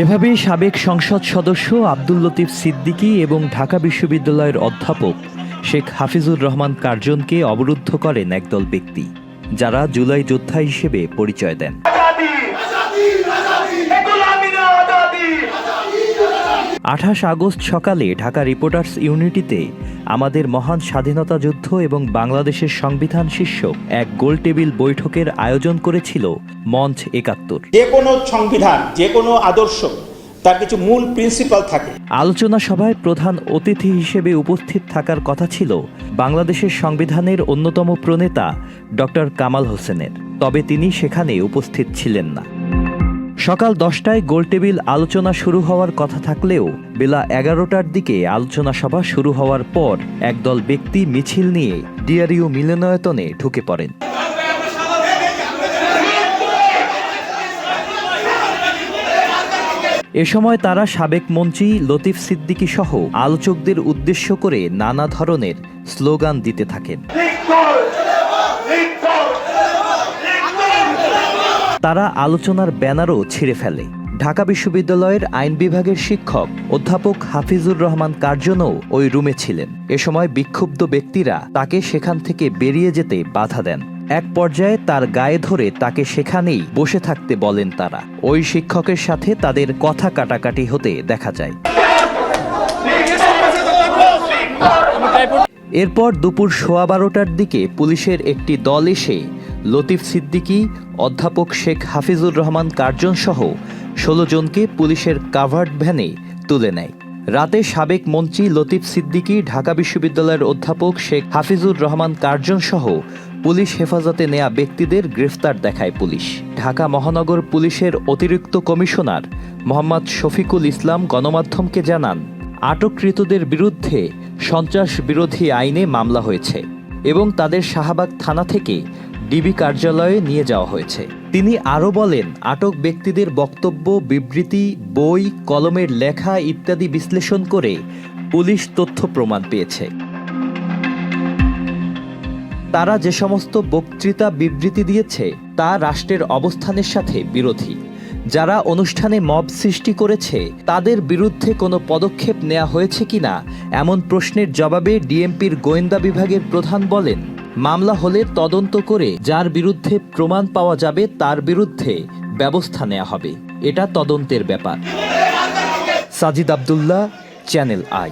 এভাবেই সাবেক সংসদ সদস্য আব্দুল লতিফ সিদ্দিকী এবং ঢাকা বিশ্ববিদ্যালয়ের অধ্যাপক শেখ হাফিজুর রহমান কার্জনকে অবরুদ্ধ করেন একদল ব্যক্তি, যারা জুলাই যোদ্ধা হিসেবে পরিচয় দেন। 28 আগস্ট সকালে ঢাকা রিপোর্টার্স ইউনিটিতে আমাদের মহান স্বাধীনতা যুদ্ধ এবং বাংলাদেশের সংবিধান শীর্ষক এক গোলটেবিল বৈঠকের আয়োজন করেছিল মঞ্চ ৭১। যে কোনো সংবিধান, যে কোনো আদর্শ, তার কিছু মূল প্রিন্সিপাল থাকে। আলোচনা সভায় প্রধান অতিথি হিসেবে উপস্থিত থাকার কথা ছিল বাংলাদেশের সংবিধানের অন্যতম প্রণেতা ডক্টর কামাল হোসেনের, তবে তিনি সেখানে উপস্থিত ছিলেন না। সকাল 10টায় গোলটেবিল আলোচনা শুরু হওয়ার কথা থাকলেও বেলা 11টার দিকে আলোচনা সভা শুরু হওয়ার পর একদল ব্যক্তি মিছিল নিয়ে ডিআরইউ মিলনায়তনে ঢুকে পড়েন। এ সময় তারা সাবেক মন্ত্রী লতিফ সিদ্দিকী সহ আলোচকদের উদ্দেশ্য করে নানা ধরনের স্লোগান দিতে থাকেন। তারা আলোচনার ব্যানারও ছিঁড়ে ফেলে। ঢাকা বিশ্ববিদ্যালয়ের আইন বিভাগের শিক্ষক অধ্যাপক হাফিজুর রহমান কার্জনও ওই রুমে ছিলেন। এ সময় বিক্ষুব্ধ ব্যক্তিরা তাকে সেখান থেকে বেরিয়ে যেতে বাধা দেন। এক পর্যায়ে তার গায়ে ধরে তাকে সেখানেই বসে থাকতে বলেন তারা। ওই শিক্ষকের সাথে তাদের কথা কাটাকাটি হতে দেখা যায়। এরপর দুপুর 12:15টার দিকে পুলিশের একটি দল এসে লতিফ সিদ্দিকী, অধ্যাপক শেখ হাফিজুর রহমান কার্জন সহ 16 জনকে পুলিশের কাভার্ড ভ্যানে তুলে নেয়। রাতে সাবেক মন্ত্রী লতিফ সিদ্দিকী, ঢাকা বিশ্ববিদ্যালয়ের অধ্যাপক শেখ হাফিজুর রহমান কার্জন সহ পুলিশ হেফাজতে নেয়া ব্যক্তিদের গ্রেফতার দেখায় পুলিশ। ঢাকা মহানগর পুলিশের অতিরিক্ত কমিশনার মোহাম্মদ শফিকুল ইসলাম গণমাধ্যমকে জানান, আটককৃতদের বিরুদ্ধে সন্ত্রাস বিরোধী আইনে মামলা হয়েছে এবং তাদের শাহবাগ থানা থেকে ডিবি কার্যালয়ে নিয়ে যাওয়া হয়েছে। তিনি আরও বলেন, আটক ব্যক্তিদের বক্তব্য, বিবৃতি, বই, কলমের লেখা ইত্যাদি বিশ্লেষণ করে পুলিশ তথ্য প্রমাণ পেয়েছে। তারা যে সমস্ত বক্তৃতা বিবৃতি দিয়েছে তা রাষ্ট্রের অবস্থানের সাথে বিরোধী। যারা অনুষ্ঠানে মব সৃষ্টি করেছে তাদের বিরুদ্ধে কোনো পদক্ষেপ নেওয়া হয়েছে কিনা এমন প্রশ্নের জবাবে ডিএমপির গোয়েন্দা বিভাগের প্রধান বলেন, মামলা হলে তদন্ত করে যার বিরুদ্ধে প্রমাণ পাওয়া যাবে তার বিরুদ্ধে ব্যবস্থা নেওয়া হবে, এটা তদন্তের ব্যাপার। Sajid Abdullah, channel I.